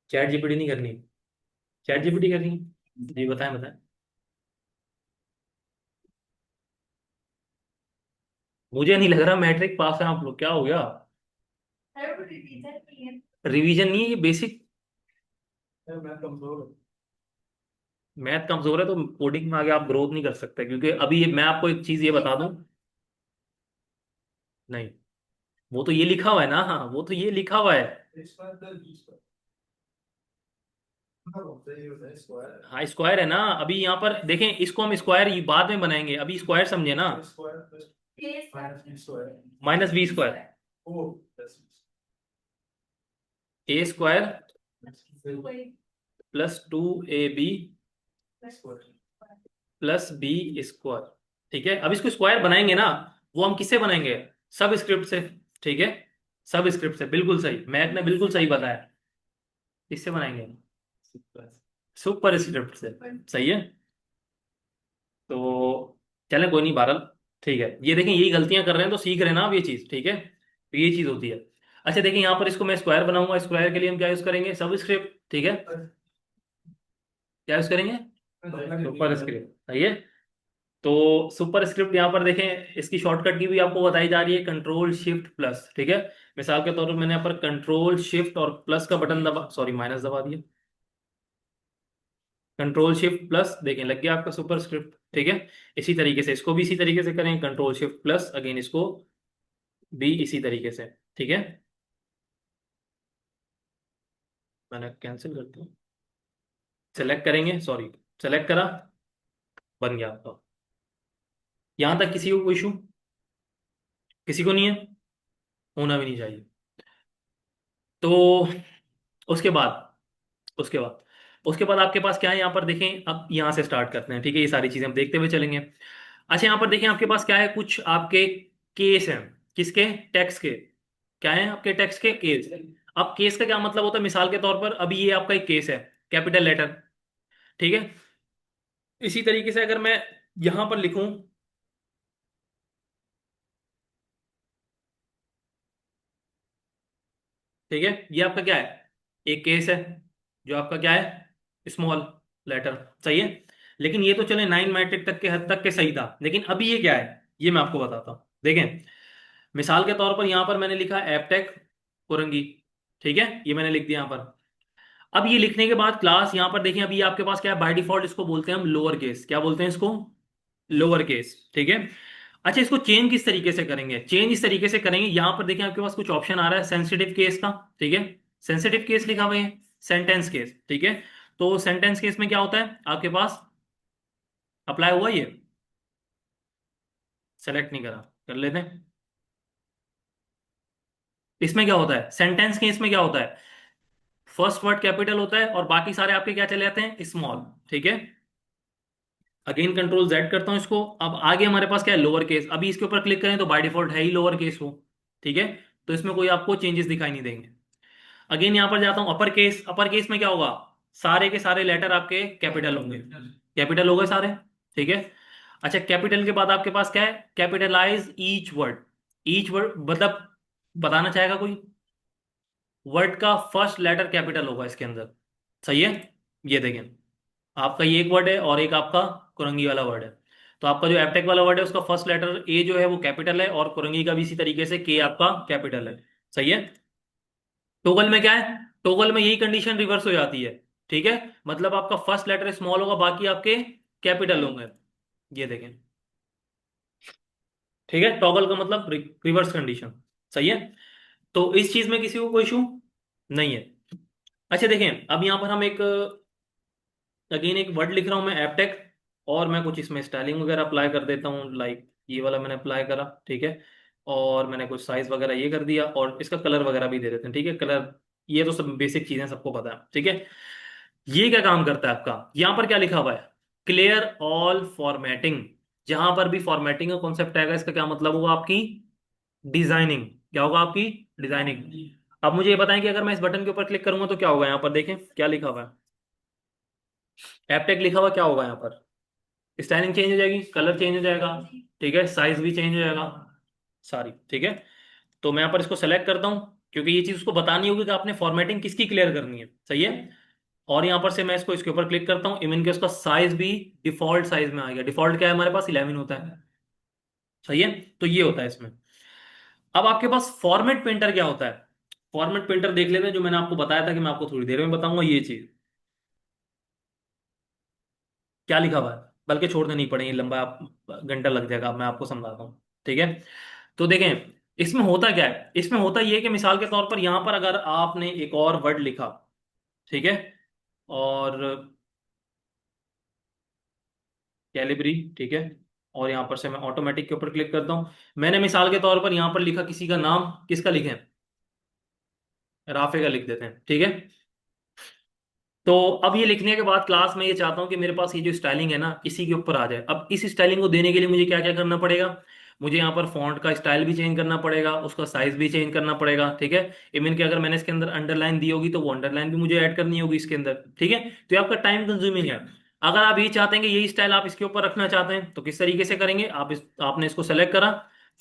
चैट जीपीटी नहीं करनी? चैट जीपीटी करनी है? जी बताएं बताएं। मुझे नहीं लग रहा मैट्रिक पास है आप लोग, क्या हो गया? रिवीजन नहीं है ये बेसिक। मैं कमजोर हूँ। मैथ कमजोर है तो कोडिंग में आगे आप ग्रोथ नहीं कर सकते, क्योंकि अभी मैं आपको एक चीज ये बता दूं। नहीं, वो तो ये लिखा हुआ है ना, हाँ वो तो ये लिखा हुआ है। इस बार तो 20 हाँ सही होता है स्क्वायर। हाँ स्क्वायर है ना, अभी यहाँ पर देखें, इसको हम स्क्वायर बाद में बनाएंगे, अभी स्क्वायर समझे ना। Square plus minus B square -b² ओ plus a² square +2ab +b²। ठीक है, अब इसको स्क्वायर बनाएंगे ना, वो हम किससे बनाएंगे? सब स्क्रिप्ट से। ठीक है, सब स्क्रिप्ट से, बिल्कुल सही, मैथ ने बिल्कुल सही बताया। किससे बनाएंगे? सुपर स्क्रिप्ट से। सही है। तो चलें कोई नहीं, बहरहाल ठीक है, ये देखें यही गलतियां कर रहे हैं तो सीख रहे हैं ना आप ये चीज, ठीक है, तो ये चीज होती है। अच्छा देखिए यहाँ पर इसको मैं स्क्वायर बनाऊंगा, स्क्वायर के लिए हम क्या यूज करेंगे? सब स्क्रिप्ट। ठीक है, क्या यूज करेंगे? Super script. सही है। तो सुपर स्क्रिप्ट यहाँ पर देखें, इसकी शॉर्टकट की भी आपको बताई जा रही है, कंट्रोल शिफ्ट प्लस। ठीक है, मिसाल के तौर पर मैंने यहाँ पर कंट्रोल शिफ्ट और प्लस का बटन दबा, सॉरी माइनस दबा दिया, कंट्रोल शिफ्ट प्लस, देखें लग गया आपका सुपर स्क्रिप्ट। ठीक है, इसी तरीके से इसको भी इसी तरीके से करें, कंट्रोल शिफ्ट प्लस, अगेन इसको भी इसी तरीके से। ठीक है, मैंने कैंसिल कर दिया, सेलेक्ट करेंगे, सॉरी, सेलेक्ट करा, बन गया आपका। यहां तक किसी को कोई इशू? किसी को नहीं है, होना भी नहीं चाहिए। तो उसके बाद उसके बाद उसके बाद आपके पास क्या है यहाँ पर देखें, अब यहाँ से स्टार्ट करते हैं। ठीक है, ये सारी चीजें हम देखते हुए चलेंगे। अच्छा यहाँ पर देखें आपके पास क्या है, कुछ आपके केस हैं। किसके? टैक्स के। क्या है आपके? टैक्स के केस। अब केस का क्या मतलब होता है? मिसाल के तौर पर अभी ये आपका एक केस है, कैपिटल लेटर। ठीक है, इसी तरीके से अगर मैं यहां पर लिखूं, ठीक है, ये आपका क्या है? एक केस है, जो आपका क्या है? Small letter. सही है। लेकिन ये तो चले 9 मैट्रिक तक के हद तक के सही था, लेकिन अभी ये क्या है, ये मैं आपको बताता हूं। देखें, मिसाल के तौर पर यहां पर मैंने लिखा एपटेक कुरंगी। ठीक है, ये मैंने लिख दिया यहां पर। अब ये लिखने के बाद क्लास यहां पर देखें, अभी आपके पास क्या है? बाय डिफॉल्ट इसको बोलते हैं हम लोअर केस। क्या बोलते हैं इसको? Lower case. ठीक है। अच्छा इसको चेंज किस तरीके से करेंगे? चेंज इस तरीके से करेंगे, यहां पर देखिए आपके पास कुछ ऑप्शन आ रहा है सेंसिटिव केस का। ठीक है, सेंसिटिव केस लिखा हुआ है, सेंटेंस केस। ठीक है, तो सेंटेंस केस में क्या होता है आपके पास? अप्लाई हुआ ये? सेलेक्ट नहीं करा, कर लेते हैं। इसमें क्या होता है? सेंटेंस केस में क्या होता है? फर्स्ट वर्ड कैपिटल होता है और बाकी सारे आपके क्या चले जाते हैं? स्मॉल। ठीक है, अगेन कंट्रोल Z करता हूं इसको। अब आगे हमारे पास क्या है? Lower case. अभी इसके ऊपर क्लिक करें तो बाय डिफॉल्ट है ही लोअर केस वो। ठीक है, तो इसमें कोई आपको चेंजेस दिखाई नहीं देंगे। अगेन यहां पर जाता हूं अपर केस। अपर केस में क्या होगा? सारे के सारे लेटर आपके कैपिटल होंगे। कैपिटल हो गए सारे। ठीक है। अच्छा कैपिटल के बाद आपके पास क्या है? Capitalize each word. Each word मतलब बताना चाहेगा कोई? वर्ड का फर्स्ट लेटर कैपिटल होगा इसके अंदर। सही है। ये देखें, आपका ये एक वर्ड है और एक आपका कुरंगी वाला वर्ड है। तो आपका जो एपटेक वाला वर्ड है उसका फर्स्ट लेटर ए जो है वो कैपिटल है, और कुरंगी का भी इसी तरीके से के आपका कैपिटल है। सही है। टोगल में क्या है? टोगल में यही कंडीशन रिवर्स हो जाती है। ठीक है, मतलब आपका फर्स्ट लेटर स्मॉल होगा, बाकी आपके कैपिटल होंगे। ये देखें, ठीक है, टॉगल का मतलब रिवर्स कंडीशन। सही है। तो इस चीज में किसी को कोई इशू नहीं है। अच्छा देखें, अब यहां पर हम एक अगेन एक वर्ड लिख रहा हूं मैं, एपटेक, और मैं कुछ इसमें स्टाइलिंग वगैरह अप्लाई कर देता हूँ, लाइक ये वाला मैंने अप्लाई करा, ठीक है। और मैंने कुछ साइज वगैरह ये कर दिया, और इसका कलर वगैरह भी दे देते हैं, ठीक है। कलर ये तो सब बेसिक चीजें सबको पता है, ठीक है। ये क्या काम करता है आपका, यहां पर क्या लिखा हुआ है, क्लियर ऑल फॉर्मेटिंग। जहां पर भी फॉर्मेटिंग का कॉन्सेप्ट आएगा, इसका क्या मतलब होगा, आपकी डिजाइनिंग। क्या होगा, आपकी डिजाइनिंग। अब मुझे ये बताएं कि अगर मैं इस बटन के ऊपर क्लिक करूंगा तो क्या होगा, यहां पर देखें क्या लिखा हुआ है, एपटेक लिखा हुआ, क्या होगा यहाँ पर, स्टाइलिंग चेंज हो जाएगी, कलर चेंज हो जाएगा, ठीक है, साइज भी चेंज हो जाएगा सारी, ठीक है। तो मैं यहाँ पर इसको सेलेक्ट करता हूँ, क्योंकि ये चीज उसको बतानी होगी कि आपने फॉर्मेटिंग किसकी क्लियर करनी है, सही है। और यहाँ पर से मैं इसके ऊपर क्लिक करता हूँ, इवन के उसका साइज भी डिफॉल्ट साइज में आ गया। डिफॉल्ट क्या है हमारे पास, 11 होता है, सही है। तो ये होता है इसमें। अब आपके पास फॉर्मेट पेंटर क्या होता है, फॉर्मेट पेंटर देख लेते हैं, जो मैंने आपको बताया था कि मैं आपको थोड़ी देर में बताऊंगा ये चीज। क्या लिखा हुआ है, बल्कि छोड़ने नहीं पड़ेंगे, लंबा घंटा लग जाएगा, मैं आपको समझाता हूँ, ठीक है। तो देखें, इसमें होता क्या है, इसमें होता ये है कि मिसाल के तौर पर यहां पर अगर आपने एक और वर्ड लिखा, ठीक है, और कैलिबरी, ठीक है, और यहां पर से मैं ऑटोमेटिक के ऊपर क्लिक करता हूं। मैंने मिसाल के तौर पर यहां पर लिखा किसी का नाम, किसका लिखें, राफे का लिख देते हैं, ठीक है। तो अब ये लिखने के बाद क्लास में ये चाहता हूँ कि मेरे पास ये जो स्टाइलिंग है ना, इसी के ऊपर आ जाए। अब इस स्टाइलिंग को देने के लिए मुझे क्या क्या करना पड़ेगा, मुझे यहाँ पर फॉन्ट का स्टाइल भी चेंज करना पड़ेगा, उसका साइज भी चेंज करना पड़ेगा, ठीक है। इवन कि अगर मैंने इसके अंदर अंडरलाइन दी होगी तो वो अंडरलाइन भी मुझे ऐड करनी होगी इसके अंदर, ठीक है। तो ये आपका टाइम कंज्यूमिंग है। अगर आप ये चाहते हैं कि यही स्टाइल आप इसके ऊपर रखना चाहते हैं, तो किस तरीके से करेंगे, आपने इसको सेलेक्ट करा,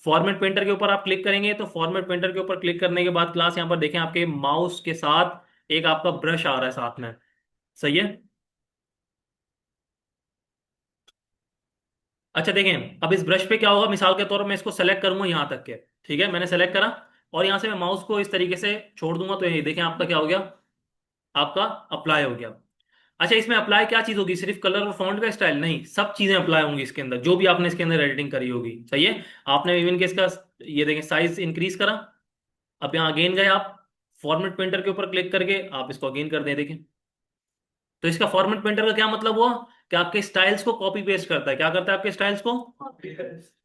फॉर्मेट पेंटर के ऊपर आप क्लिक करेंगे। तो फॉर्मेट पेंटर के ऊपर क्लिक करने के बाद क्लास यहाँ पर देखें, आपके माउस के साथ एक आपका ब्रश आ रहा है साथ में, सही है। अच्छा देखें, अब इस ब्रश पे क्या होगा, मिसाल के तौर पर मैं इसको सेलेक्ट करूंगा यहाँ तक के, ठीक है, मैंने सेलेक्ट करा, और यहाँ से मैं माउस को इस तरीके से छोड़ दूंगा, तो ये देखें आपका क्या हो गया, आपका अप्लाई हो गया। अच्छा, इसमें अप्लाई क्या चीज होगी, सिर्फ कलर और फॉन्ट का स्टाइल नहीं, सब चीजें अप्लाई होंगी इसके अंदर, जो भी आपने इसके अंदर एडिटिंग करी होगी, सही है। आपने इवन के इसका ये देखें साइज इंक्रीज करा, अब यहाँ अगेन गए आप, फॉर्मेट पेंटर के ऊपर क्लिक करके आप इसको अगेन कर दें, देखें। तो इसका फॉर्मेट पेंटर का क्या मतलब हुआ, कि आपके स्टाइल्स को कॉपी पेस्ट करता है, क्या करता है आपके स्टाइल्स को,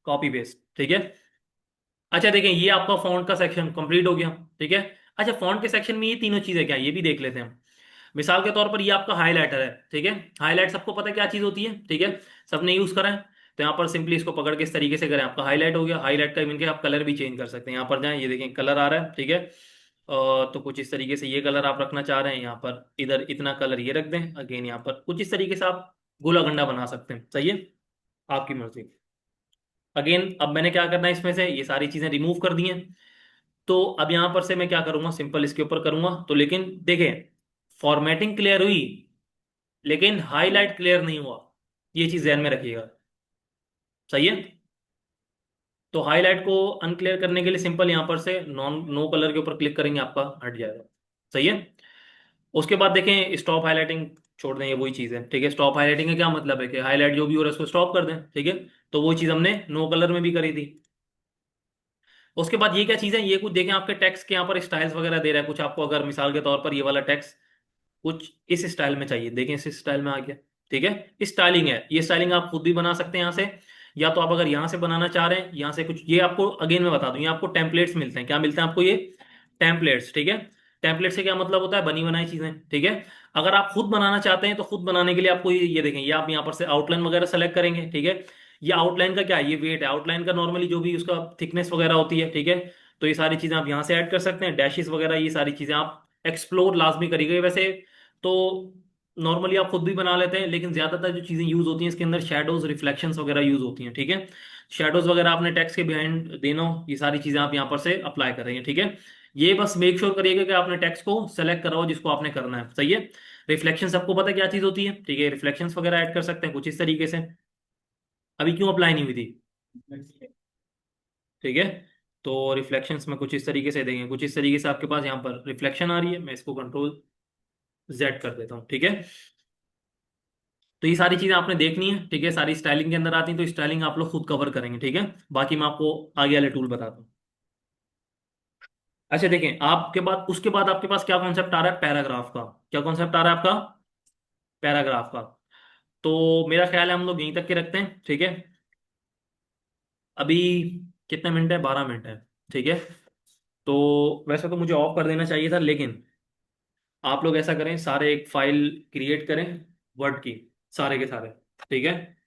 कॉपी पेस्ट, ठीक है। अच्छा देखें, ये आपका फॉन्ट का सेक्शन कंप्लीट हो गया, ठीक है। अच्छा, फॉन्ट के सेक्शन में ये तीनों चीजें क्या है, ये भी देख लेते हैं। मिसाल के तौर पर ये आपका हाईलाइटर है, ठीक है। हाईलाइट सबको पता है क्या चीज होती है, ठीक है, सबने यूज करा है। तो यहाँ पर सिंपली इसको पकड़ के इस तरीके से करें, आपका हाईलाइट हो गया। हाईलाइट का इवन के आप कलर भी चेंज कर सकते हैं, यहाँ पर जाएं, ये देखें कलर आ रहा है, ठीक है। तो कुछ इस तरीके से ये कलर आप रखना चाह रहे हैं, यहाँ पर इधर इतना कलर ये रख दें, अगेन यहाँ पर कुछ इस तरीके से आप गोला गंडा बना सकते हैं, सही है, आपकी मर्जी। अगेन अब मैंने क्या करना है, इसमें से ये सारी चीजें रिमूव कर दी हैं। तो अब यहां पर से मैं क्या करूंगा, सिंपल इसके ऊपर करूंगा, तो लेकिन देखें, फॉर्मेटिंग क्लियर हुई, लेकिन हाईलाइट क्लियर नहीं हुआ, ये चीज ध्यान में रखिएगा, सही है। तो हाईलाइट को अनक्लियर करने के लिए सिंपल यहां पर से नॉन नो कलर के ऊपर क्लिक करेंगे, आपका हट जाएगा, सही है। उसके बाद देखें, स्टॉप हाईलाइटिंग छोड़ दें, ये वही चीज है, ठीक है। स्टॉप हाईलाइटिंग का क्या मतलब है, कि हाईलाइट जो भी हो रहा है उसको स्टॉप कर दें, ठीक है। तो वो चीज हमने नो कलर में भी करी थी। उसके बाद ये क्या चीज़ है, ये कुछ देखें, आपके टेक्स्ट के यहाँ पर स्टाइल्स वगैरह दे रहा है कुछ आपको, अगर मिसाल के तौर पर ये वाला टेक्स्ट कुछ इस स्टाइल में चाहिए, देखें इस स्टाइल में आ गया, ठीक है। स्टाइलिंग है, ये स्टाइलिंग आप खुद भी बना सकते हैं यहाँ से, या तो आप अगर यहाँ से बनाना चाह रहे हैं, यहाँ से कुछ ये आपको अगेन मैं बता दूं, ये आपको टेम्पलेट्स मिलते हैं, क्या मिलते हैं आपको, ये टेम्पलेट्स, ठीक है। टेम्पलेट से क्या मतलब होता है, बनी बनाई चीजें, ठीक है। अगर आप खुद बनाना चाहते हैं, तो खुद बनाने के लिए आपको ये देखें, ये आप यहाँ पर से आउटलाइन वगैरह सेलेक्ट करेंगे, ठीक है। ये आउटलाइन का क्या है, ये वेट है आउटलाइन का, नॉर्मली जो भी उसका थिकनेस वगैरह होती है, ठीक है। तो ये सारी चीजें आप यहाँ से ऐड कर सकते हैं, डैशेस वगैरह, ये सारी चीजें आप एक्सप्लोर लाजमी करिएगा वैसे। तो नॉर्मली आप खुद भी बना लेते हैं, लेकिन ज्यादातर जो चीजें यूज होती हैं इसके अंदर शेडोज रिफ्लेक्शंस वगैरह यूज होती हैं, ठीक है। शेडोज वगैरह आपने टेक्स्ट के बिहाइंड देना हो, ये सारी चीजें आप यहाँ पर से अप्लाई करेंगे, ठीक है। ये बस मेक श्योर करिएगा कि आपने टेक्स्ट को सेलेक्ट करा हो जिसको आपने करना है, सही है। रिफ्लेक्शन सबको पता है क्या चीज होती है, ठीक है। रिफ्लेक्शंस वगैरह ऐड कर सकते हैं कुछ इस तरीके से। अभी क्यों अप्लाई नहीं हुई थी, ठीक है। तो रिफ्लेक्शंस में कुछ इस तरीके से देंगे, कुछ इस तरीके से आपके पास यहाँ पर रिफ्लेक्शन आ रही है, मैं इसको कंट्रोल जेड कर देता हूँ, ठीक है। तो ये सारी चीजें आपने देखनी है, ठीक है, सारी स्टाइलिंग के अंदर आती हैं, तो स्टाइलिंग आप लोग खुद कवर करेंगे, ठीक है। बाकी मैं आपको आगे वाले टूल बताता हूँ। अच्छा देखें, आपके बाद उसके बाद आपके पास क्या कॉन्सेप्ट आ रहा है, पैराग्राफ का। क्या कॉन्सेप्ट आ रहा है आपका, पैराग्राफ का। तो मेरा ख्याल है हम लोग यहीं तक के रखते हैं, ठीक है। अभी कितने मिनट है, 12 मिनट है। ठीक है। तो वैसे तो मुझे ऑफ कर देना चाहिए था, लेकिन आप लोग ऐसा करें, सारे एक फाइल क्रिएट करें वर्ड की, सारे के सारे। ठीक है।